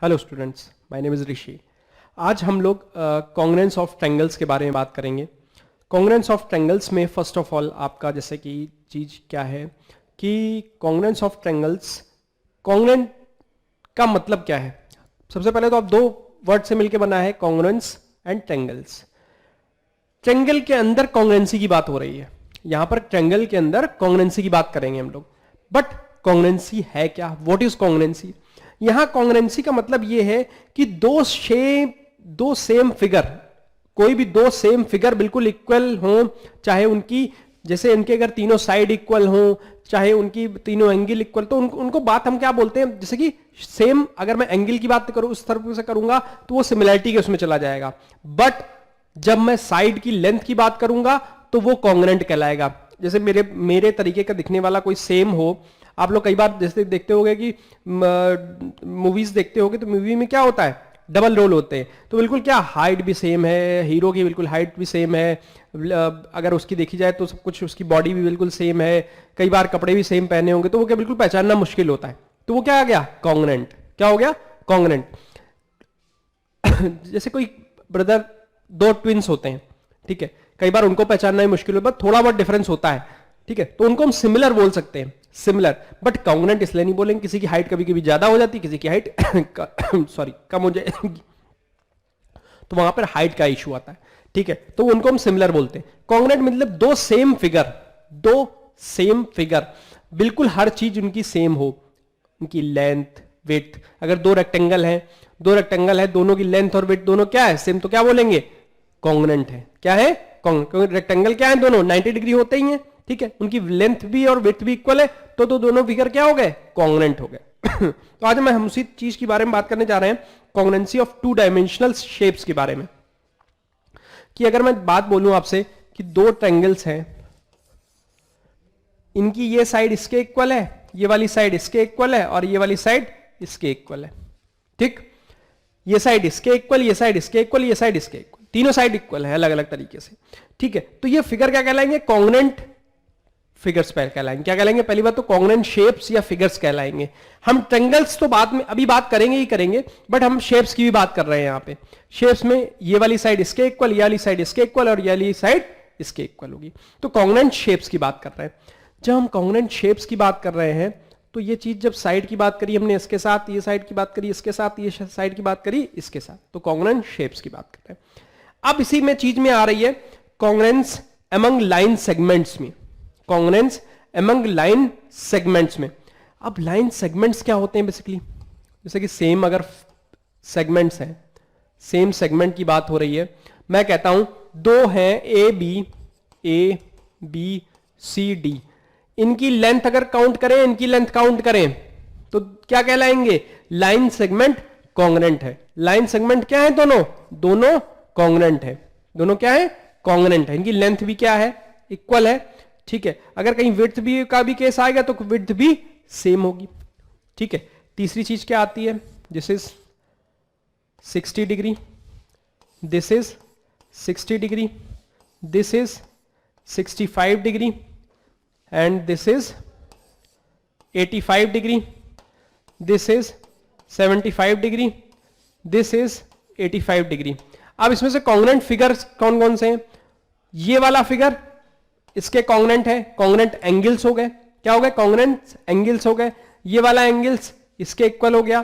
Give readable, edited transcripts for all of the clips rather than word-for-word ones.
Hello students, my name is Rishi. आज हम लोग कॉन्ग्रुएंस ऑफ ट्रायंगल्स के बारे में बात करेंगे। कॉन्ग्रुएंस ऑफ ट्रायंगल्स में फर्स्ट ऑफ ऑल आपका जैसे कि चीज़ क्या है कि कॉन्ग्रुएंस ऑफ ट्रायंगल्स, कॉन्ग्रुएंट का मतलब क्या है। सबसे पहले तो आप दो वर्ड से मिलकर बना है कॉन्ग्रुएंस एंड ट्रायंगल्स। ट्रायंगल के अंदर कॉन्ग्रुएंसी की बात हो रही है, यहाँ पर ट्रायंगल के अंदर कॉन्ग्रुएंसी की बात करेंगे हम लोग। बट कॉन्ग्रुएंसी है क्या, व्हाट इज कॉन्ग्रुएंसी। यहां कॉन्ग्रुएंसी का मतलब यह है कि दो सेम फिगर, कोई भी दो सेम फिगर बिल्कुल इक्वल हो, चाहे उनकी जैसे इनके अगर तीनों साइड इक्वल हो, चाहे उनकी तीनों एंगल इक्वल, तो उनको बात हम क्या बोलते हैं, जैसे कि सेम। अगर मैं एंगल की बात करूं उस तरफ से करूंगा तो वो सिमिलैरिटी के उसमें चला जाएगा। बट जब मैं साइड की लेंथ की बात करूंगा तो वो कॉन्ग्रुएंट कहलाएगा। जैसे मेरे तरीके का दिखने वाला कोई सेम हो। आप लोग कई बार जैसे देखते होंगे कि मूवीज देखते होंगे तो मूवी में क्या होता है, डबल रोल होते हैं। तो बिल्कुल क्या हाइट भी सेम है, हीरो की बिल्कुल हाइट भी सेम है, अगर उसकी देखी जाए तो सब कुछ, उसकी बॉडी भी बिल्कुल सेम है, कई बार कपड़े भी सेम पहने होंगे, तो वो क्या बिल्कुल पहचानना मुश्किल होता है। तो वो क्या आ गया, कॉन्ग्रुएंट। क्या हो गया, कॉन्ग्रुएंट। जैसे कोई ब्रदर, दो ट्विंस होते हैं, ठीक है, कई बार उनको पहचानना ही मुश्किल होता है, थोड़ा बहुत डिफरेंस होता है, ठीक है, तो उनको हम सिमिलर बोल सकते हैं, सिमिलर। बट कॉन्ग्रुएंट इसलिए नहीं बोलेंगे, किसी की हाइट कभी कभी ज्यादा हो जाती है, किसी की हाइट सॉरी कम हो जाएगी, तो वहां पर हाइट का इशू आता है, ठीक है, तो उनको हम सिमिलर बोलते हैं। कॉन्ग्रुएंट मतलब दो सेम फिगर, बिल्कुल हर चीज उनकी सेम हो, उनकी लेंथ, विड्थ। अगर दो रेक्टेंगल है, दोनों की लेंथ और विड्थ दोनों क्या है, सेम, तो क्या बोलेंगे, कॉन्ग्रुएंट है। क्या है, रेक्टेंगल क्या है, दोनों 90 डिग्री होते ही हैं, ठीक है, उनकी लेंथ भी और विड्थ भी इक्वल है, तो दोनों फिगर क्या हो गए, कॉन्ग्रुएंट हो गए। तो आज हम उसी चीज के बारे में बात करने जा रहे हैं, congruency of two dimensional shapes के बारे में। कि अगर मैं बात बोलूं आपसे कि दो ट्रायंगल्स हैं, इनकी ये साइड इसके इक्वल है, ये वाली साइड इसके इक्वल है, और ये वाली साइड इसके इक्वल है, ठीक, ये साइड इसके इक्वल, ये साइड इसके इक्वल, ये साइड इसके इक्वल, तीनों साइड इक्वल है अलग अलग तरीके से, ठीक है। तो ये फिगर क्या कहलाएंगे, कॉन्ग्रुएंट फिगर्स कहलाएंगे। क्या कहलाएंगे, पहली बात तो कॉन्ग्रुएंट शेप्स या फिगर्स कहलाएंगे। हम ट्रायंगल्स तो बाद में अभी बात करेंगे ही करेंगे, बट हम शेप्स की भी बात कर रहे हैं यहाँ पे। शेप्स में ये वाली साइड इसके इक्वल, ये वाली साइड इसके इक्वल, और ये वाली साइड इसके इक्वल होगी, तो कॉन्ग्रुएंट शेप्स की बात कर रहे हैं। जब हम कॉन्ग्रुएंट शेप्स की बात कर रहे हैं तो ये चीज, जब साइड की बात करी हमने इसके साथ, ये साइड की बात करी इसके साथ, ये साइड की बात करी इसके साथ, तो कॉन्ग्रुएंट शेप्स की बात कर रहे हैं। अब इसी में चीज में आ रही है कॉन्ग्रुएंस अमंग लाइन सेगमेंट्स में, कॉन्ग्रुएंस अमंग लाइन सेगमेंट्स में। अब लाइन सेगमेंट्स क्या होते हैं बेसिकली, जैसे कि सेम अगर सेगमेंट्स हैं, सेम सेगमेंट की बात हो रही है, मैं कहता हूं दो हैं ए बी सी डी, इनकी लेंथ अगर काउंट करें, इनकी लेंथ काउंट करें तो क्या कहलाएंगे, लाइन सेगमेंट कॉन्ग्रुएंट है। लाइन सेगमेंट क्या है, दोनों कॉन्ग्रुएंट है, दोनों क्या है, कॉन्ग्रुएंट है, इनकी लेंथ भी क्या है, इक्वल है, ठीक है। अगर कहीं विड्थ भी का भी केस आएगा तो विड्थ भी सेम होगी, ठीक है। तीसरी चीज क्या आती है, this is 60 degree, this is 60 degree, this is 65 degree, and this is 85 degree, this is 75 degree, this is 85 degree. अब इसमें से कॉन्ग्रुएंट फिगर्स कौन कौन से हैं, ये वाला फिगर इसके कॉन्ग्रुएंट है, कॉन्ग्रुएंट एंगल्स हो गए, क्या हो गए, कॉन्ग्रुएंट एंगल्स हो गए। ये वाला एंगल्स इसके इक्वल हो गया।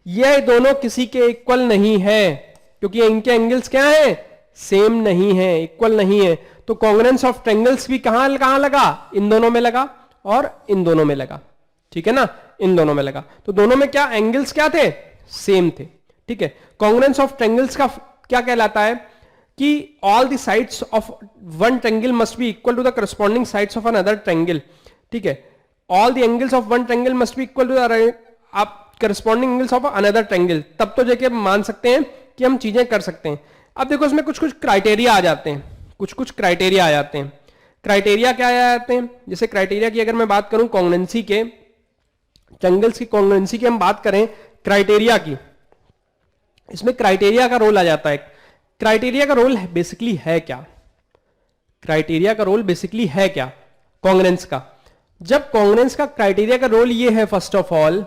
ये दोनों किसी के इक्वल नहीं है, क्योंकि इनके एंगल्स क्या है, सेम नहीं है, इक्वल नहीं है। तो कॉन्ग्रुएंस ऑफ ट्रायंगल्स भी कहां लगा, इन दोनों में लगा और इन दोनों में लगा, ठीक है ना, इन दोनों में लगा। तो दोनों में क्या एंगल्स क्या थे, सेम थे, ठीक है। कॉन्ग्रुएंस ऑफ ट्रायंगल्स का क्या कहलाता है कि all the sides of one triangle must be equal to the corresponding sides of another triangle, ठीक है। All the angles of one triangle must be equal to the आप corresponding angles of another triangle, तब तो जाके मान सकते हैं कि हम चीजें कर सकते हैं। अब देखो इसमें कुछ क्राइटेरिया आ जाते हैं, कुछ क्राइटेरिया आ जाते हैं। क्राइटेरिया क्या आ जाते हैं, जैसे क्राइटेरिया की अगर मैं बात करूं कॉन्ग्रुएंसी के, ट्रायंगल्स की कॉन्ग्रुएंसी की हम बात करें क्राइटेरिया की, इसमें क्राइटेरिया का रोल आ जाता है। क्राइटेरिया का रोल बेसिकली है क्या, क्राइटेरिया का रोल बेसिकली है क्या, कॉन्ग्रुएंस का। जब कॉन्ग्रुएंस का क्राइटेरिया का रोल ये है, फर्स्ट ऑफ ऑल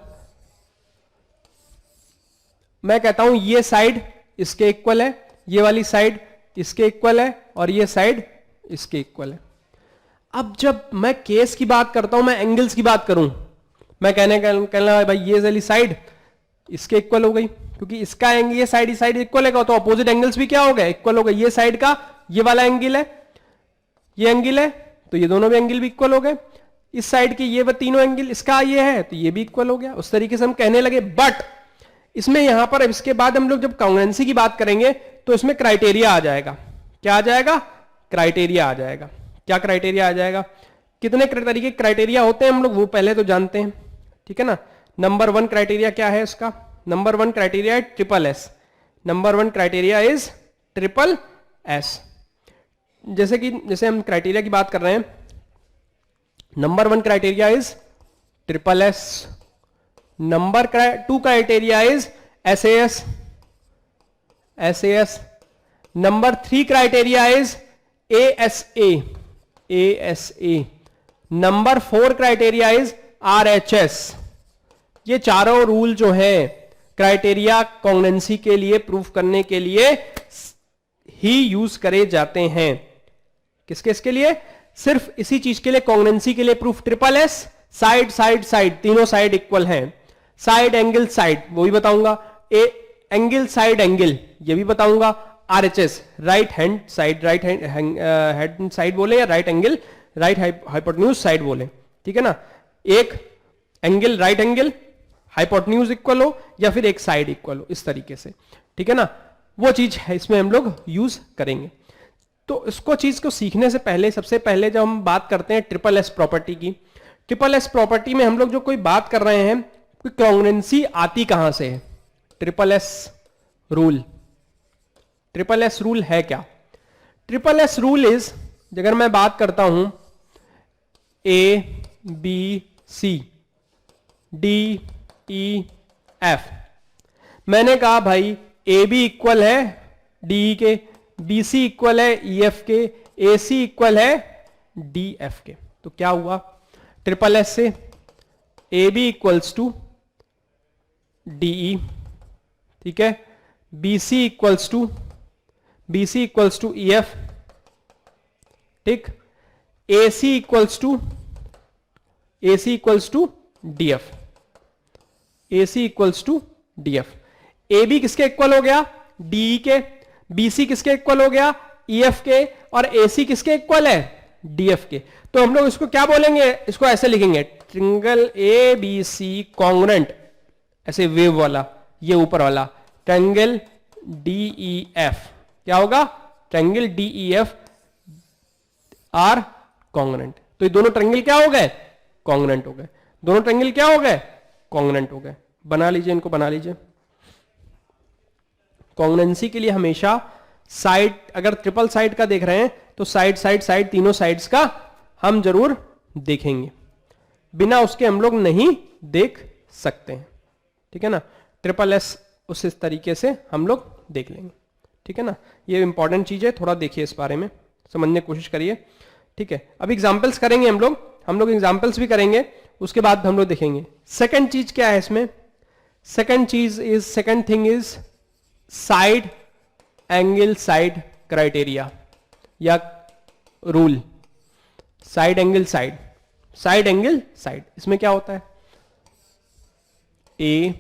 मैं कहता हूं ये साइड इसके इक्वल है, ये वाली साइड इसके इक्वल है और ये साइड इसके इक्वल है। अब जब मैं केस की बात करता हूं, मैं एंगल्स की बात करूं, मैं कहना भाई ये वाली साइड इसके इक्वल हो गई, क्योंकि इसका एंगल ये साइड इक्वल है, तो अपोजिट एंगल्स भी क्या हो गए, इक्वल हो गए। ये साइड का ये वाला एंगल है, ये एंगल है, तो ये दोनों भी एंगल भी इक्वल हो गए। इस साइड के ये तीनों एंगल इसका ये है, तो ये भी इक्वल हो गया। उस तरीके से हम कहने लगे। बट इसमें यहां पर इसके बाद हम लोग जब कांग्रुएंसी की बात करेंगे तो इसमें क्राइटेरिया आ जाएगा। क्या आ जाएगा? क्राइटेरिया आ जाएगा। क्या क्राइटेरिया आ जाएगा? कितने तरीके क्राइटेरिया होते हैं हम लोग वो पहले तो जानते हैं, ठीक है ना। नंबर 1 क्राइटेरिया क्या है इसका? नंबर 1 क्राइटेरिया है triple S. Number 1 criteria is triple S. जैसे हम क्राइटेरिया की बात कर रहे हैं, number 1 criteria is triple S. Number 2 criteria is SAS। SAS। Number 3 criteria is ASA। ASA। Number 4 criteria is RHS। ये चारों रूल जो है क्राइटेरिया कांग्रुएंसी के लिए प्रूफ करने के लिए ही यूज करे जाते हैं। किसके लिए? सिर्फ इसी चीज के लिए, कांग्रुएंसी के लिए proof. Triple S, side side side, तीनों साइड इक्वल हैं। साइड एंगल साइड, वो भी बताऊंगा। एंगल साइड एंगल, ये भी बताऊंगा। RHS, right hand side, right hand side बोले या right angle, right hypotenuse side बोले, ठीक है ना। एक angle right angle hypotenuse equal हो या फिर एक साइड इक्वल हो, इस तरीके से, ठीक है ना। वो चीज है इसमें हम लोग यूज करेंगे। तो इसको चीज को सीखने से पहले, सबसे पहले जब हम बात करते हैं ट्रिपल एस प्रॉपर्टी की, ट्रिपल एस प्रॉपर्टी में हम लोग जो कोई बात कर रहे हैं, कोई कांग्रुएंसी आती कहां से है? Triple S rule. Triple S rule है क्या? ट्रिपल एस रूल इज, अगर मैं बात करता हूं ABC DEF, मैंने कहा भाई AB इक्वल है DE के, BC इक्वल है EF के, AC इक्वल है DF के। तो क्या हुआ ट्रिपल एस से? AB इक्वल्स टू DE, ठीक है। BC इक्वल्स टू EF, ठीक। AC equals to DF। AC equals to DF। AB किसके इक्वल हो गया? DE के। BC किसके इक्वल हो गया? EF के। और AC किसके इक्वल है? DF के। तो हम लोग इसको क्या बोलेंगे? इसको ऐसे लिखेंगे, ट्रायंगल ABC कॉन्ग्रुएंट, ऐसे वेव वाला, ये ऊपर वाला ट्रायंगल DEF। क्या होगा? Triangle DEF are congruent. तो ये दोनों ट्रायंगल क्या हो गए? कॉन्ग्रुएंट हो गए। दोनों ट्रायंगल क्या हो गए? कॉन्ग्रुएंट हो गए। बना लीजिए, इनको बना लीजिए। कांग्रुएंसी के लिए हमेशा साइड, अगर ट्रिपल साइड का देख रहे हैं तो साइड साइड साइड, तीनों साइड्स का हम जरूर देखेंगे, बिना उसके हम लोग नहीं देख सकते हैं, ठीक है ना। ट्रिपल एस उस इस तरीके से हम लोग देख लेंगे, ठीक है ना। ये इंपॉर्टेंट चीज है, थोड़ा देखिए इस बारे में, समझने की कोशिश करिए, ठीक है। अब एग्जाम्पल्स करेंगे हम लोग एग्जाम्पल्स भी करेंगे, उसके बाद हम लोग देखेंगे सेकंड चीज क्या है इसमें। Second thing is side angle side criteria या rule. Side angle side, side angle side, इसमें क्या होता है? A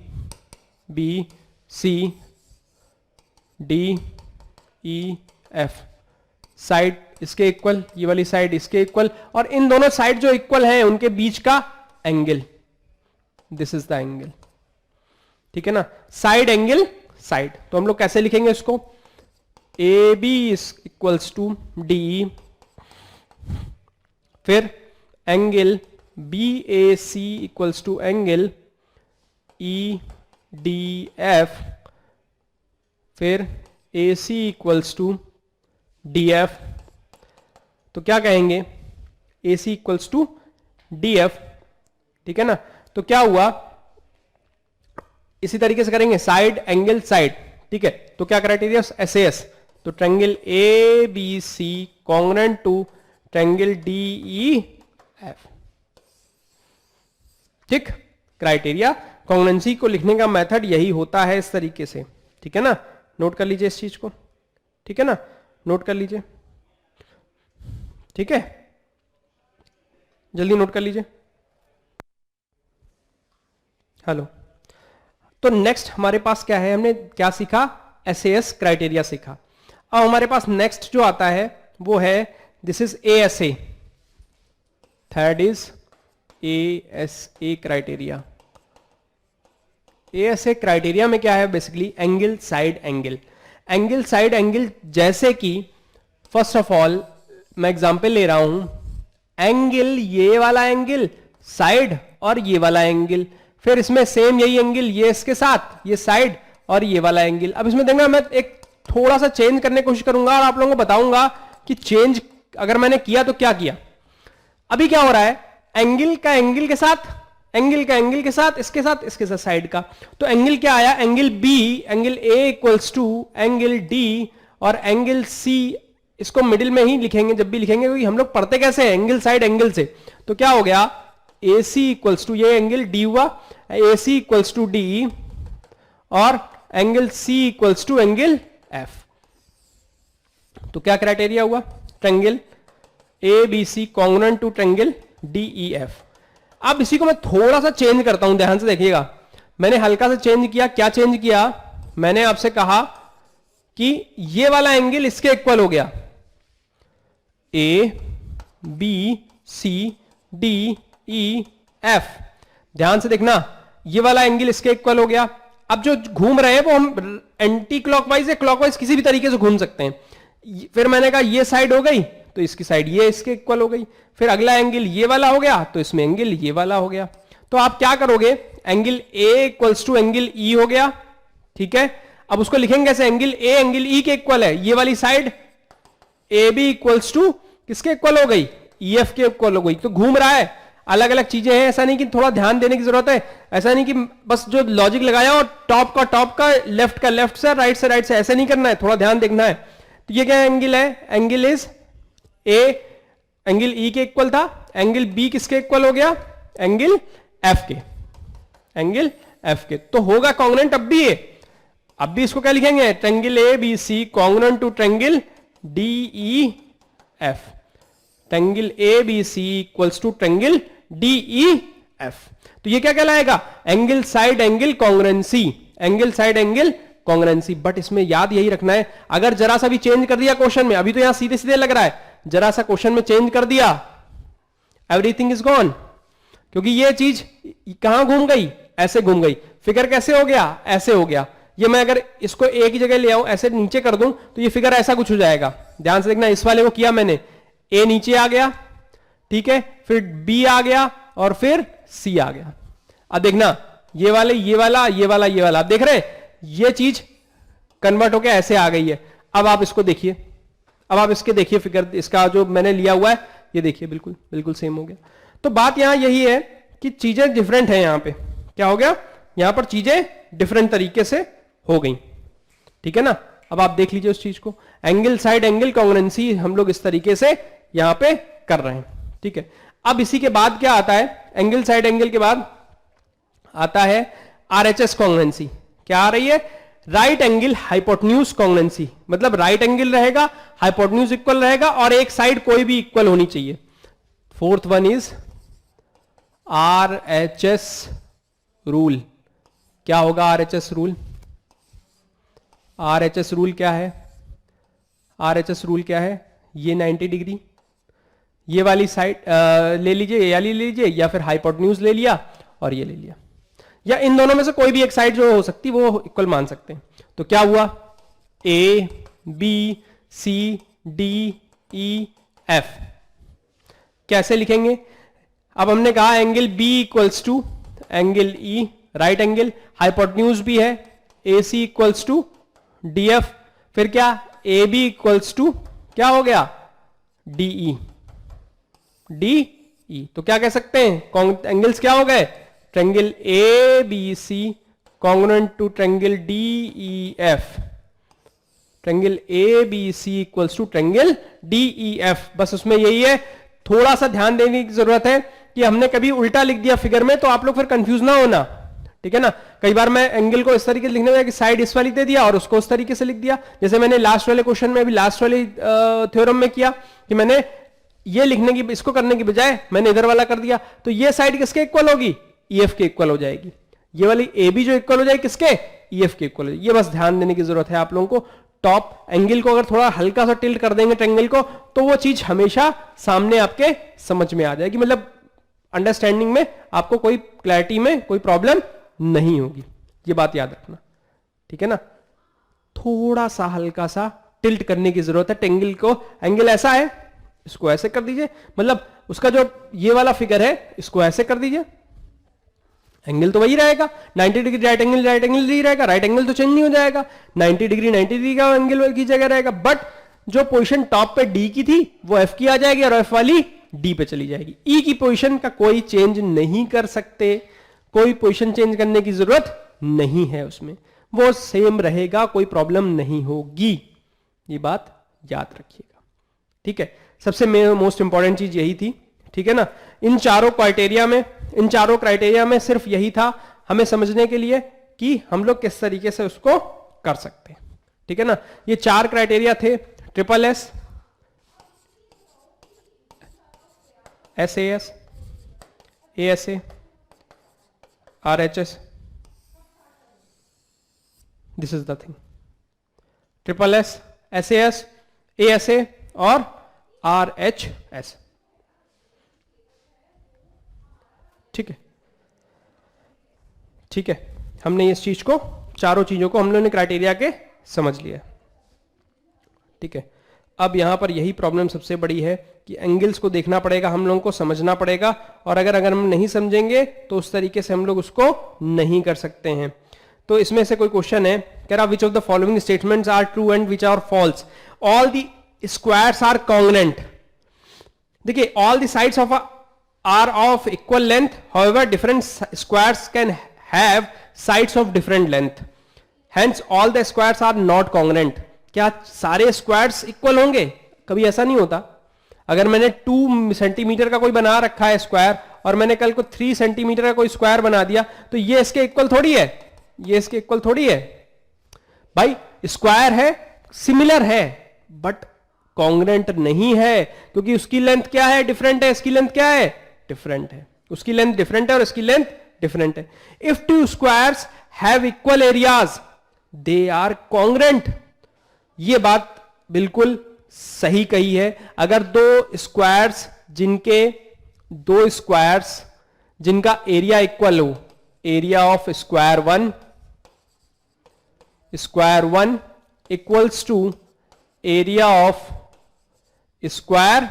B C D E F, side इसके इक्वल, ये वाली साइड इसके इक्वल, और इन दोनों साइड जो इक्वल हैं उनके बीच का angle, this is the angle, ठीक है ना। साइड एंगल साइड, तो हम लोग कैसे लिखेंगे इसको? AB इक्वल्स टू DE, फिर angle BAC equals to angle EDF, फिर AC इक्वल्स टू DF। तो क्या कहेंगे? AC इक्वल्स टू DF, ठीक है ना। तो क्या हुआ? इसी तरीके से करेंगे साइड एंगल साइड, ठीक है। तो क्या क्राइटेरिया? SAS। तो triangle ABC congruent to triangle DEF, ठीक। क्राइटेरिया कॉन्ग्रुएंसी को लिखने का मेथड यही होता है, इस तरीके से, ठीक है ना। नोट कर लीजिए इस चीज को, ठीक है ना, नोट कर लीजिए, ठीक है, जल्दी नोट कर लीजिए। हेलो, तो नेक्स्ट हमारे पास क्या है, हमने क्या सीखा, SAS क्राइटेरिया सीखा। अब हमारे पास नेक्स्ट जो आता है वो है this is ASA, third is ASA criteria. ASA criteria में क्या है, basically angle side angle, angle side angle, जैसे कि फर्स्ट ऑफ ऑल मैं एग्जांपल ले रहा हूं, एंगल ये वाला एंगल साइड और ये वाला एंगल, फिर इसमें सेम यही एंगल ये इसके साथ ये साइड और ये वाला एंगल। अब इसमें देखना मैं एक थोड़ा सा चेंज करने की कोशिश करूंगा और आप लोगों को बताऊंगा कि चेंज अगर मैंने किया तो क्या किया। अभी क्या हो रहा है, एंगल का एंगल के साथ, एंगल का एंगल के साथ, इसके साथ साइड का, तो एंगल क्या आया, angle B, angle A equals to angle D और एंगल सी, इसको मिडिल में ही लिखेंगे जब भी लिखेंगे, क्योंकि हम लोग पढ़ते कैसे हैं, एंगल साइड एंगल से। तो क्या हो गया, ए सी इक्वल्स टू, ये एंगल डी हुआ, A C equals to D और angle C equals to angle F. तो क्या क्राइटेरिया हुआ, triangle A B C congruent to triangle D E F. अब इसी को मैं थोड़ा सा चेंज करता हूं, ध्यान से देखिएगा, मैंने हल्का सा चेंज किया। क्या चेंज किया, मैंने आपसे कहा कि ये वाला एंगल इसके इक्वल हो गया, A B C D E F. ध्यान से देखना, ये वाला एंगल इसके इक्वल हो गया। अब जो घूम रहे हैं वो हम एंटी क्लॉकवाइज या क्लॉकवाइज किसी भी तरीके से घूम सकते हैं। फिर मैंने कहा ये साइड हो गई तो इसकी साइड ये इसके इक्वल हो गई, फिर अगला एंगल ये वाला हो गया तो इसमें एंगल ये वाला हो गया। तो आप क्या करोगे, angle A equals to angle E हो गया, ठीक है। अब उसको लिखेंगे कैसे, एंगल ए एंगल ई के इक्वल है, ये वाली side A B equals to किसके इक्वल हो गई, ई एफ के इक्वल हो गई। तो घूम रहा है, अलग अलग चीजें हैं, ऐसा नहीं कि थोड़ा ध्यान देने की जरूरत है, ऐसा नहीं कि बस जो लॉजिक लगाया और टॉप का लेफ्ट से राइट से, ऐसा नहीं करना है, थोड़ा ध्यान देखना है। तो ये क्या एंगल है, angle is A angle E के इक्वल था, एंगल बी किसके इक्वल हो गया, एंगल एफ के, एंगल एफ के। तो होगा कॉन्ग्रुएंट अब भी ये, अब भी इसको क्या लिखेंगे, triangle A B C congruent to triangle D E F, triangle A B C equals to triangle D E F. तो ये क्या कहलाएगा, angle side angle congruency, angle side angle congruency. But इसमें याद यही रखना है, अगर जरा सा भी चेंज कर दिया क्वेश्चन में, अभी तो यहां सीधे सीधे लग रहा है, जरा सा क्वेश्चन में चेंज कर दिया, एवरीथिंग इज गॉन। क्योंकि ये चीज कहां घूम गई, ऐसे घूम गई, फिगर कैसे हो गया, ऐसे हो गया। ये मैं अगर इसको एक ही जगह ले आऊं, ऐसे नीचे कर दूं तो ये फिगर ऐसा कुछ हो जाएगा। ध्यान से देखना, इस वाले को किया मैंने, ए नीचे आ गया, ठीक है, फिर बी आ गया और फिर सी आ गया। अब देखना, ये वाले ये वाला ये वाला ये वाला, आप देख रहे हैं ये चीज कन्वर्ट होकर ऐसे आ गई है। अब आप इसको देखिए, अब आप इसके देखिए फिगर, इसका जो मैंने लिया हुआ है ये देखिए, बिल्कुल बिल्कुल सेम हो गया। तो बात यहां यही है कि चीजें डिफरेंट है, यहां पे क्या हो गया, यहां पर चीजें डिफरेंट तरीके से हो गई, ठीक है ना। अब आप देख लीजिए उस चीज को, एंगल साइड एंगल कॉन्ग्रुएंसी हम लोग इस तरीके से यहां पे कर रहे हैं, ठीक है। अब इसी के बाद क्या आता है, एंगल साइड एंगल के बाद आता है आरएचएस कॉन्ग्रुएंसी। क्या आ रही है, राइट एंगल हाइपोटेन्यूज कॉन्ग्रुएंसी, मतलब राइट एंगल रहेगा, हाइपोटेन्यूज इक्वल रहेगा और एक साइड कोई भी इक्वल होनी चाहिए। Fourth one is RHS rule. क्या होगा आरएचएस रूल, आरएचएस रूल क्या है, आरएचएस रूल क्या है, ये 90 डिग्री ये वाली साइड ले लीजिए, ये वाली ले लीजिए, या फिर हाइपोटेन्यूज ले लिया और ये ले लिया, या इन दोनों में से कोई भी एक साइड जो हो सकती वो इक्वल मान सकते हैं। तो क्या हुआ, A B C D E F कैसे लिखेंगे। अब हमने कहा angle B equals to angle E, right angle, hypotenuse भी है, A C equals to D F, फिर क्या ए बी इक्वल्स टू क्या हो गया, डीई, डी ई। तो क्या कह सकते हैं, एंगल्स क्या हो गए, triangle A B C congruent to triangle D E F, triangle A B C equals to triangle D E F. बस उसमें यही है, थोड़ा सा ध्यान देने की जरूरत है कि हमने कभी उल्टा लिख दिया फिगर में तो आप लोग फिर कंफ्यूज ना होना, ठीक है ना। कई बार मैं एंगल को इस तरीके से लिखने में कि साइड इस वाली दे दिया और उसको उस तरीके से लिख दिया, जैसे मैंने लास्ट वाले क्वेश्चन में, अभी लास्ट वाले थ्योरम में किया कि मैंने ये लिखने की, इसको करने की बजाय मैंने इधर वाला कर दिया, तो ये साइड किसके इक्वल होगी, EF के इक्वल हो जाएगी। ये वाली AB जो इक्वल हो जाएगी किसके, EF के इक्वल हो जाएगी। ये बस ध्यान देने की जरूरत है आप लोगों को। टॉप एंगल को अगर थोड़ा हल्का सा टिल्ट कर देंगे ट्रायंगल को, तो वो चीज हमेशा सामने आपके समझ में आ जाएगी, मतलब अंडरस्टैंडिंग में आपको कोई क्लैरिटी में कोई प्रॉब्लम नहीं होगी, ये बात याद रखना, ठीक है ना। थोड़ा सा हल्का सा टिल्ट करने की जरूरत है ट्रायंगल को। एंगल ऐसा है, इसको ऐसे कर दीजिए, मतलब उसका जो ये वाला फिगर है इसको ऐसे कर दीजिए, एंगल तो वही रहेगा, 90 डिग्री राइट एंगल ही रहेगा, राइट एंगल तो चेंज नहीं हो जाएगा, 90 डिग्री का एंगल की जगह रहेगा, बट जो पोजीशन टॉप पे डी की थी वो एफ की आ जाएगी और एफ वाली डी पे चली जाएगी। ई की पोजीशन का कोई चेंज नहीं कर सकते, कोई पोजीशन चेंज करने की जरूरत नहीं है उसमें, वो सेम रहेगा, कोई प्रॉब्लम नहीं होगी, ये बात याद रखिएगा, ठीक है। सबसे मोस्ट इंपॉर्टेंट चीज यही थी, ठीक है ना। इन चारों क्राइटेरिया में सिर्फ यही था हमें समझने के लिए कि हम लोग किस तरीके से उसको कर सकते हैं, ठीक है ना। ये 4 क्राइटेरिया थे, SSS, SAS, ASA, RHS, this is the thing, SSS, SAS, ASA और RHS, ठीक है, ठीक है। हमने इस चीज को, चारों चीजों को हम लोगों ने क्राइटेरिया के समझ लिया, ठीक है। अब यहां पर यही प्रॉब्लम सबसे बड़ी है कि एंगल्स को देखना पड़ेगा, हम लोगों को समझना पड़ेगा, और अगर हम नहीं समझेंगे तो उस तरीके से हम लोग उसको नहीं कर सकते हैं। तो इसमें से कोई क्वेश्चन है, कह रहा which of the following statements are true and which are false, all the squares are congruent. देखिए, all the sides of are of equal length, however different squares can have sides of different length, hence all the squares are not congruent। क्या सारे squares equal होंगे? कभी ऐसा नहीं होता। अगर मैंने 2 सेंटीमीटर का कोई बना रखा है स्क्वायर और मैंने कल को 3 सेंटीमीटर का कोई स्क्वायर बना दिया, तो ये इसके इक्वल थोड़ी है, ये इसके इक्वल थोड़ी है भाई। स्क्वायर है, सिमिलर है, बट कॉन्ग्रुएंट नहीं है, क्योंकि उसकी लेंथ क्या है, डिफरेंट है, इसकी लेंथ क्या है, डिफरेंट है, उसकी लेंथ डिफरेंट है और इसकी लेंथ डिफरेंट है। If 2 squares have equal areas they are congruent. ये बात बिल्कुल सही कही है। अगर दो स्क्वायर्स जिनका एरिया इक्वल हो, area of square 1 equals to area of square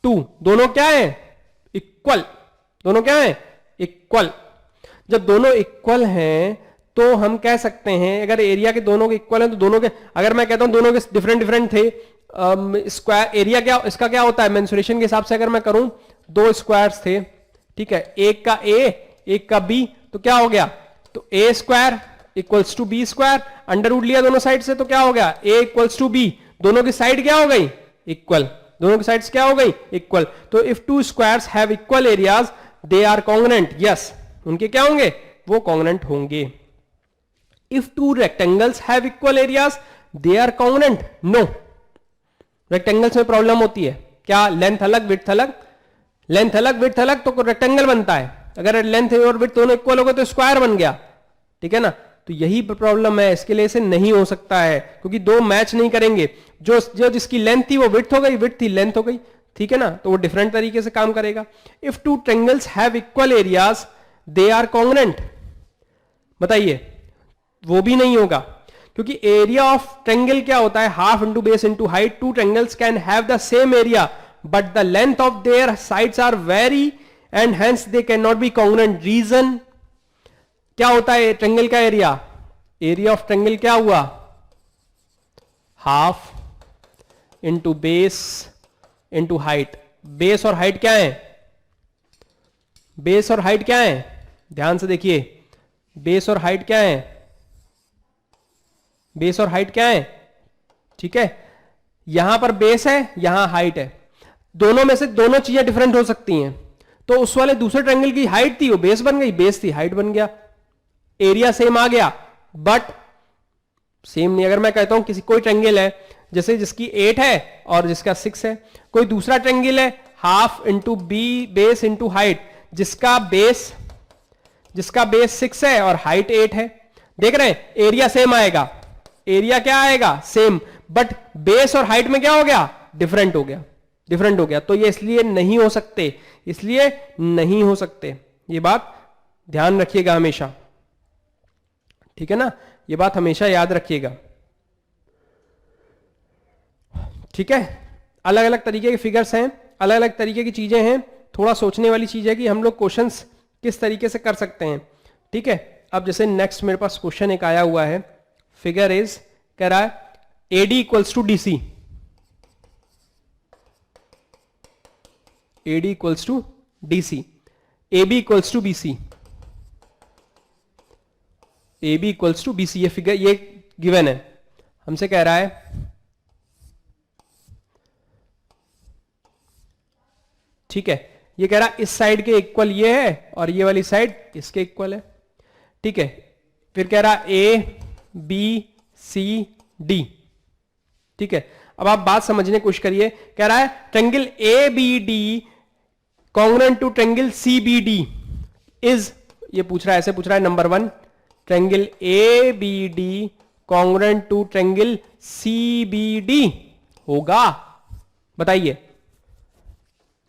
2, दोनों क्या है, इक्वल, दोनों क्या है, इक्वल। जब दोनों इक्वल हैं तो हम कह सकते हैं, अगर एरिया के दोनों के इक्वल हैं तो दोनों के, अगर मैं कहता हूं दोनों के डिफरेंट थे, स्क्वायर एरिया क्या, इसका क्या होता है, मेंसुरेशन के हिसाब से अगर मैं करूं, 2 स्क्वायर्स थे, ठीक है, एक का A एक का B, तो क्या हो गया, तो A square equals to B square, under root लिया दोनों साइड से, तो क्या हो गया, A इक्वल्स टू B, दोनों की साइड क्या हो गई, इक्वल, दोनों की साइड्स क्या हो गई, इक्वल। तो if 2 squares have equal areas they are congruent, yes, उनके क्या होंगे, वो कॉन्ग्रुएंट होंगे। If 2 rectangles have equal areas they are congruent, no. Rectangles में प्रॉब्लम होती है, क्या, लेंथ अलग विड्थ अलग, लेंथ अलग विड्थ अलग तो रेक्टेंगल बनता है, अगर लेंथ और विड्थ दोनों इक्वल हो गए तो स्क्वायर बन गया, ठीक है ना। तो यही प्रॉब्लम है, इसके लिए से नहीं हो सकता है, क्योंकि दो मैच नहीं करेंगे। जो जिसकी लेंथ थी वो विड्थ हो गई, विड्थ थी लेंथ हो गई, ठीक है ना, तो वो डिफरेंट तरीके से काम करेगा। If 2 triangles have equal areas they are congruent, बताइए, वो भी नहीं होगा, क्योंकि एरिया ऑफ ट्रायंगल क्या होता है, half into base into height. 2 triangles can have the same area but the length of their sides are vary and hence they can not be congruent. Reason क्या होता है ट्रायंगल का area, area of triangle क्या हुआ, half into base into height. Base और height क्या है, base और हाइट क्या है, ध्यान से देखिए, बेस और हाइट क्या है, बेस और हाइट क्या है, ठीक है। यहां पर बेस है, यहां हाइट है, दोनों में से दोनों चीजें डिफरेंट हो सकती हैं, तो उस वाले दूसरे ट्रायंगल की हाइट थी, वो बेस बन गई, बेस थी हाइट बन गया, एरिया सेम आ गया, बट सेम नहीं। अगर मैं कहता हूं किसी कोई ट्रायंगल है जैसे जिसकी 8 है और जिसका 6 है, कोई दूसरा ट्रायंगल है half into B base into height, जिसका बेस 6 है और हाइट 8 है, देख रहे हैं एरिया सेम आएगा, एरिया क्या आएगा सेम, बट बेस और हाइट में क्या हो गया, डिफरेंट हो गया, तो ये इसलिए नहीं हो सकते, ये बात ध्यान रखिएगा हमेशा, ठीक है ना, ये बात हमेशा याद रखिएगा, ठीक है। अलग अलग तरीके के फिगर्स हैं, अलग अलग तरीके की चीजें हैं, थोड़ा सोचने वाली चीज है कि हम लोग क्वेश्चंस किस तरीके से कर सकते हैं, ठीक है। अब जैसे नेक्स्ट मेरे पास क्वेश्चन एक आया हुआ है, फिगर इज कह रहा है AD equals to DC, AD equals to DC, AB equals to BC, AB equals to BC, ये फिगर ये गिवन है, हमसे कह रहा है ठीक है, ये कह रहा है इस साइड के इक्वल ये है और ये वाली साइड इसके इक्वल है, ठीक है। फिर कह रहा है ABCD, ठीक है। अब आप बात समझने की कोशिश करिए, कह रहा है triangle ABD congruent to triangle CBD is, ये पूछ रहा है, ऐसे पूछ रहा है, number 1 triangle ABD congruent to triangle CBD होगा, बताइए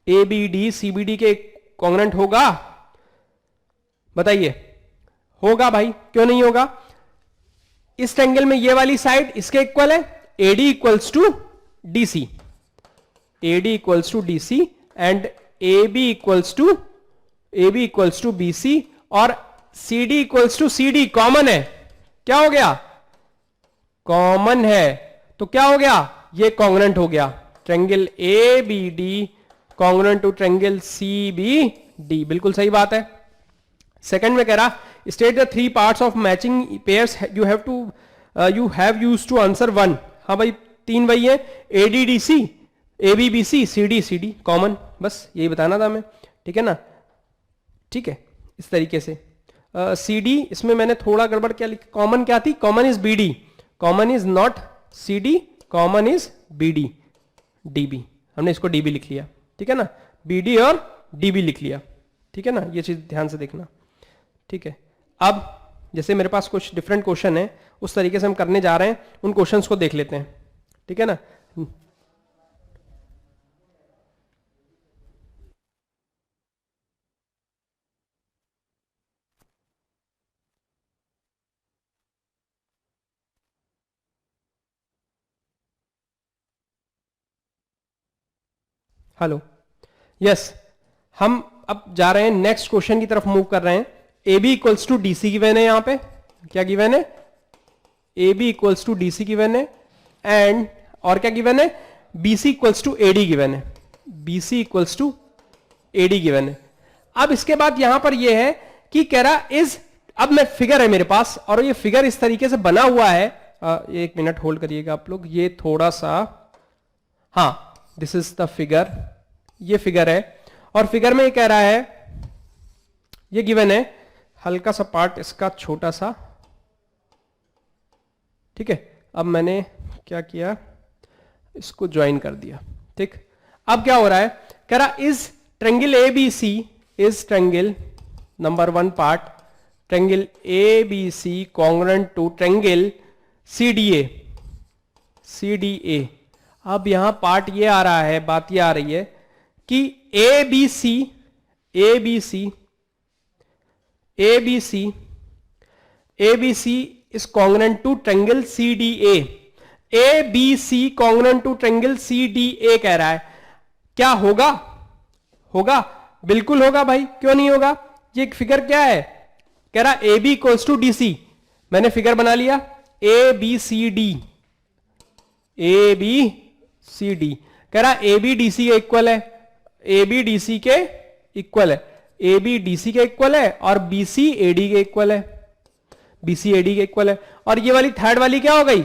ABD CBD के कॉन्ग्रुएंट होगा, बताइए, होगा भाई, क्यों नहीं होगा। इस ट्रायंगल में ये वाली साइड इसके इक्वल है, AD equals to DC, AD equals to DC and AB equals to BC और CD equals to CD common है, क्या हो गया, कॉमन है, तो क्या हो गया, ये कॉन्ग्रुएंट हो गया, triangle ABD congruent to triangle CBD, बिल्कुल सही बात है। सेकंड में कह रहा state the 3 parts of matching pairs you have used to answer 1, हाँ भाई 3 वही है, ADDC ABBC CD कॉमन, बस यही बताना था हमें, ठीक है ना, ठीक है, इस तरीके से। CD इसमें मैंने थोड़ा गड़बड़ क्या लिखा, कॉमन क्या थी, common is BD, common is not CD, common is BD, DB, हमने इसको DB लिख लिया, ठीक है ना, BD और DB लिख लिया, ठीक है ना, ये चीज ध्यान से देखना, ठीक है। अब जैसे मेरे पास कुछ डिफरेंट क्वेश्चन है, उस तरीके से हम करने जा रहे हैं, उन क्वेश्चंस को देख लेते हैं, ठीक है ना। हेलो, यस, हम अब जा रहे हैं नेक्स्ट क्वेश्चन की तरफ मूव कर रहे हैं। AB equals to DC given है, यहां पे क्या गिवन है, AB equals to DC given है, एंड और क्या गिवन है, BC equals to AD given है, BC equals to AD given है। अब इसके बाद यहां पर यह है कि कह रहा इज, अब मैं फिगर है मेरे पास और ये फिगर इस तरीके से बना हुआ है, एक मिनट होल्ड करिएगा आप लोग, ये थोड़ा सा, हाँ दिस इज द फिगर, ये फिगर है और फिगर में ये कह रहा है, ये गिवन है, हल्का सा पार्ट इसका छोटा सा, ठीक है। अब मैंने क्या किया, इसको ज्वाइन कर दिया, ठीक। अब क्या हो रहा है, कह रहा is triangle ABC, is triangle number 1 part, triangle ABC congruent to triangle CDA। अब यहां पार्ट ये आ रहा है, बात ये आ रही है कि ABC is congruent to triangle CDA, ABC congruent to triangle CDA कह रहा है, क्या होगा, होगा, बिल्कुल होगा भाई, क्यों नहीं होगा। ये फिगर क्या है, कह रहा AB इक्वल्स टू DC, मैंने फिगर बना लिया, ABCD, कह रहा ABDC के इक्वल है, ABDC के इक्वल है, ABDC के इक्वल है और BCAD के इक्वल है, BCAD के इक्वल है, और ये वाली थर्ड वाली क्या हो गई,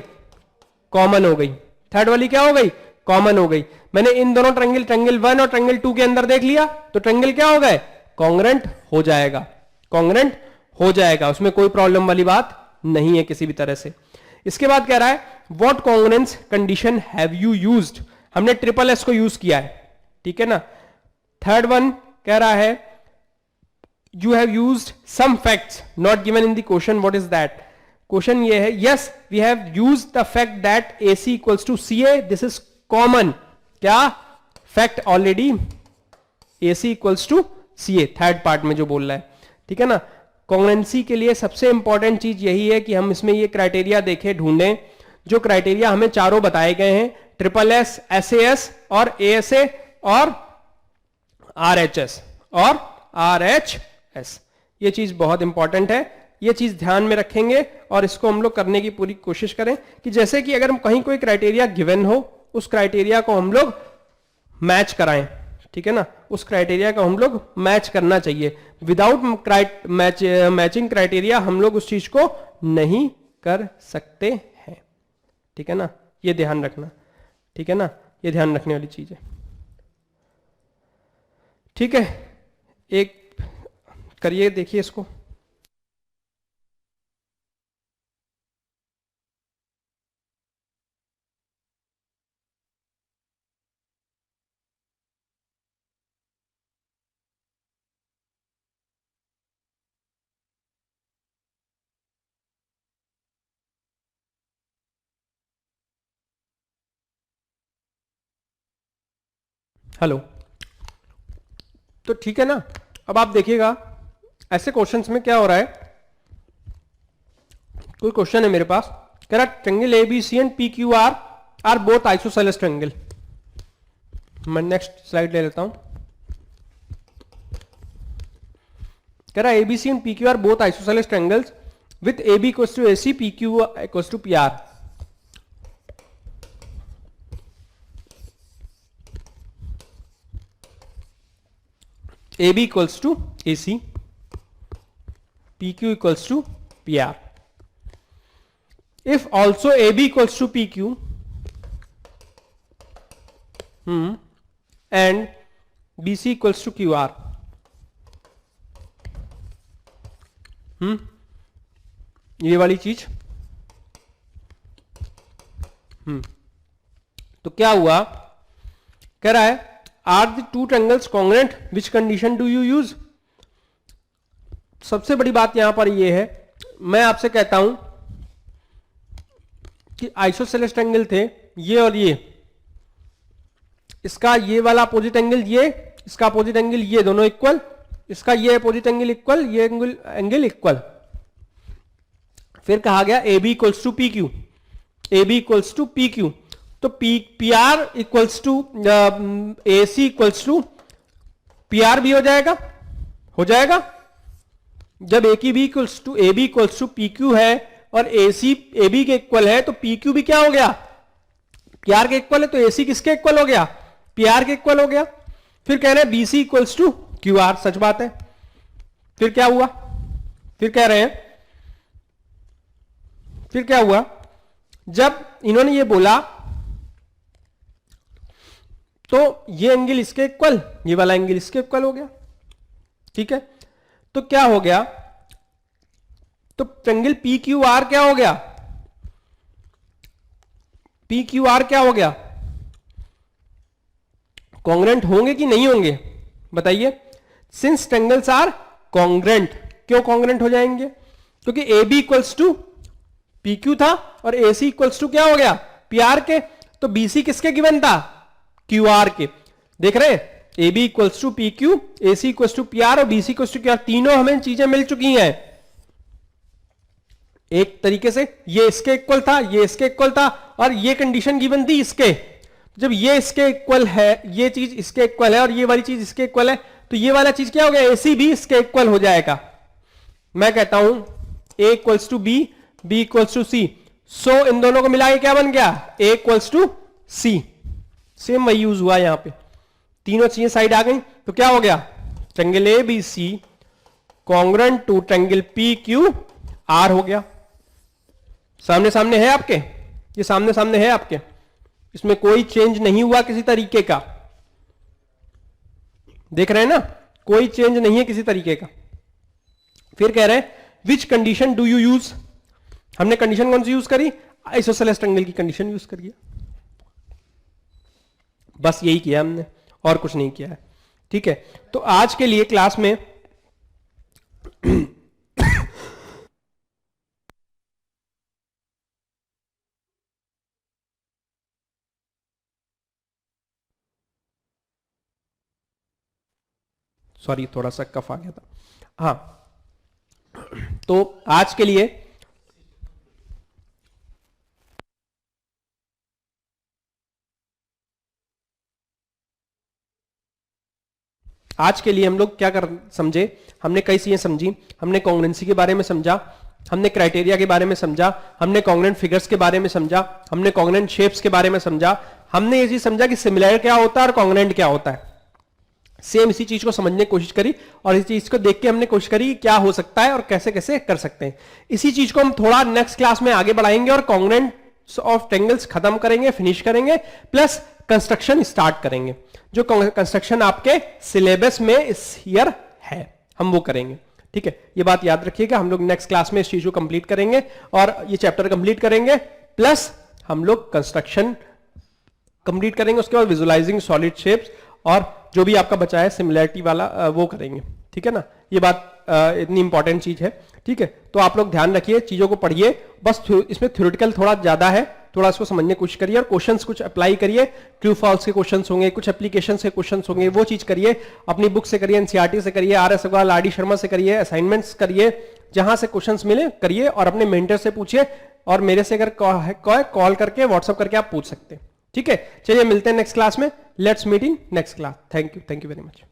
कॉमन हो गई, थर्ड वाली क्या हो गई, कॉमन हो गई। मैंने इन दोनों ट्रायंगल, ट्रायंगल 1 और ट्रायंगल 2 के अंदर देख लिया तो ट्रायंगल क्या हो गए, कॉन्ग्रेंट हो जाएगा, कॉन्ग्रेंट हो जाएगा, उसमें कोई प्रॉब्लम वाली बात नहीं है किसी भी तरह से। इसके बाद कह रहा है what congruence condition have you used, हमने ट्रिपल एस को यूज किया है, ठीक है ना। थर्ड वन कह रहा है you have used some facts not given in the question, what is that. Question ये है yes we have used the fact that AC equals to CA, this is common, क्या fact already AC equals to CA, third part में जो बोल रहा है, ठीक है ना। कॉन्ग्रेंसी के लिए सबसे इंपॉर्टेंट चीज यही है कि हम इसमें ये क्राइटेरिया देखें, ढूंढें, जो क्राइटेरिया हमें चारों बताए गए हैं, SSS, SAS और ASA और RHS और RHS, ये चीज बहुत इंपॉर्टेंट है, ये चीज ध्यान में रखेंगे और इसको हम लोग करने की पूरी कोशिश करें कि जैसे कि अगर कहीं कोई क्राइटेरिया गिवन हो उस क्राइटेरिया को हम लोग मैच कराएं, ठीक है ना, उस क्राइटेरिया को हम लोग मैच करना चाहिए। विदाउट मैचिंग क्राइटेरिया हम लोग उस चीज को नहीं कर सकते हैं, ठीक है ना, ये ध्यान रखना, ठीक है ना, ये ध्यान रखने वाली चीज है, ठीक है। एक करिए, देखिए इसको। हेलो, तो ठीक है ना। अब आप देखिएगा ऐसे क्वेश्चंस में क्या हो रहा है, कोई क्वेश्चन है मेरे पास, कह रहा triangle ABC and PQR are both isosceles triangle. मैं नेक्स्ट स्लाइड ले लेता हूं। कह रहा ABC and PQR both isosceles triangles with AB equals to AC, PQ equals to PR। AB equals to AC, PQ equals to PR. If also AB equals to PQ and BC equals to QR, ये वाली चीज, तो क्या हुआ, कह रहा है are the two triangles congruent, which condition do you use. सबसे बड़ी बात यहां पर यह है, मैं आपसे कहता हूं कि आइसोसेलेस ट्रायंगल थे ये और ये, इसका ये वाला अपोजिट एंगल ये, इसका अपोजिट एंगल ये, दोनों इक्वल, इसका ये अपोजिट एंगल इक्वल, ये एंगल इक्वल। फिर कहा गया AB equals to PQ, AB equals to PQ, तो PR equals to AC equals to PR भी हो जाएगा, हो जाएगा। जब AB इक्वल्स टू PQ है और AC AB के इक्वल है तो PQ भी क्या हो गया, PR के इक्वल है, तो AC किसके इक्वल हो गया, PR के इक्वल हो गया। फिर कह रहे हैं BC इक्वल्स टू QR, सच बात है। फिर क्या हुआ, फिर कह रहे हैं, फिर क्या हुआ, जब इन्होंने ये बोला तो ये एंगल इसके इक्वल, ये वाला एंगल इसके इक्वल हो गया, ठीक है। तो क्या हो गया, तो ट्रायंगल PQR क्या हो गया, PQR क्या हो गया, कॉन्ग्रेंट होंगे कि नहीं होंगे बताइए। सिंस ट्रायंगल्स आर कॉन्ग्रेंट, क्यों कॉन्ग्रेंट हो जाएंगे, क्योंकि AB इक्वल्स टू PQ था और AC इक्वल्स टू क्या हो गया, PR के, तो BC किसके गिवन था, QR के। देख रहे हैं, AB equals to PQ, AC equals to PR और BC इक्वल्स टू QR, तीनों हमें चीजें मिल चुकी हैं एक तरीके से। ये इसके इक्वल था, ये इसके इक्वल था और ये कंडीशन गिवन थी इसके। जब ये इसके इक्वल है, ये चीज इसके इक्वल है और ये वाली चीज इसके इक्वल है, तो ये वाला चीज क्या हो गया, AC भी इसके इक्वल हो जाएगा। मैं कहता हूं A equals to B, B equals to C, so इन दोनों को मिला के क्या बन गया, A equals to C। Same वही यूज हुआ यहां पे, तीनों चीजें साइड आ गई, तो क्या हो गया, triangle ABC congruent to triangle PQR हो गया। सामने सामने है आपके, ये सामने सामने है आपके, इसमें कोई चेंज नहीं हुआ किसी तरीके का, देख रहे हैं ना, कोई चेंज नहीं है किसी तरीके का। फिर कह रहे हैं विच कंडीशन डू यू यूज, हमने कंडीशन कौन सी यूज करी, आइसोसेलेस ट्रायंगल की कंडीशन यूज करिए, बस यही किया हमने और कुछ नहीं किया है। ठीक है, तो आज के लिए क्लास में सॉरी थोड़ा सा कफ आ गया था। हाँ, तो आज के लिए हम लोग क्या कर समझे, हमने कई चीजें समझी, हमने कॉन्ग्रुएंसी के बारे में समझा, हमने क्राइटेरिया के बारे में समझा, हमने कॉन्ग्रुएंट फिगर्स के बारे में समझा, हमने कॉन्ग्रुएंट शेप्स के बारे में समझा, हमने ये चीज समझा कि सिमिलर क्या होता है और कॉन्ग्रुएंट क्या होता है। सेम इसी चीज को समझने की कोशिश करी और इस चीज को देख के हमने कोशिश करी क्या हो सकता है और कैसे कैसे कर सकते हैं। इसी चीज को हम थोड़ा नेक्स्ट क्लास में आगे बढ़ाएंगे और कॉन्ग्रुएंट्स ऑफ ट्रायंगल्स खत्म करेंगे, फिनिश करेंगे, प्लस कंस्ट्रक्शन स्टार्ट करेंगे। जो कंस्ट्रक्शन आपके सिलेबस में इस ईयर है हम वो करेंगे। ठीक है, ये बात याद रखिएगा, हम लोग नेक्स्ट क्लास में इस चीज को कंप्लीट करेंगे और ये चैप्टर कंप्लीट करेंगे, प्लस हम लोग कंस्ट्रक्शन कंप्लीट करेंगे, उसके बाद विजुअलाइजिंग सॉलिड शेप्स और जो भी आपका बचा है सिमिलैरिटी वाला वो करेंगे। ठीक है ना, ये बात इतनी इंपॉर्टेंट चीज है। ठीक है, तो आप लोग ध्यान रखिए, चीजों को पढ़िए, बस इसमें थ्योरेटिकल थोड़ा ज्यादा है, थोड़ा इसको समझने की कोशिश करिए और क्वेश्चंस कुछ अप्लाई करिए, ट्रू फॉल्स के क्वेश्चंस होंगे, कुछ एप्लीकेशन से क्वेश्चंस होंगे, वो चीज करिए, अपनी बुक से करिए, एनसीईआरटी से करिए, R S Agarwal, R D Sharma से करिए, असाइनमेंट्स करिए, जहां से क्वेश्चंस मिले करिए और अपने मेंटर से पूछिए और मेरे से अगर कॉल करके व्हाट्सअप करके आप पूछ सकते हैं। ठीक है, चलिए मिलते हैं नेक्स्ट क्लास में, let's meet in next class. Thank you very much.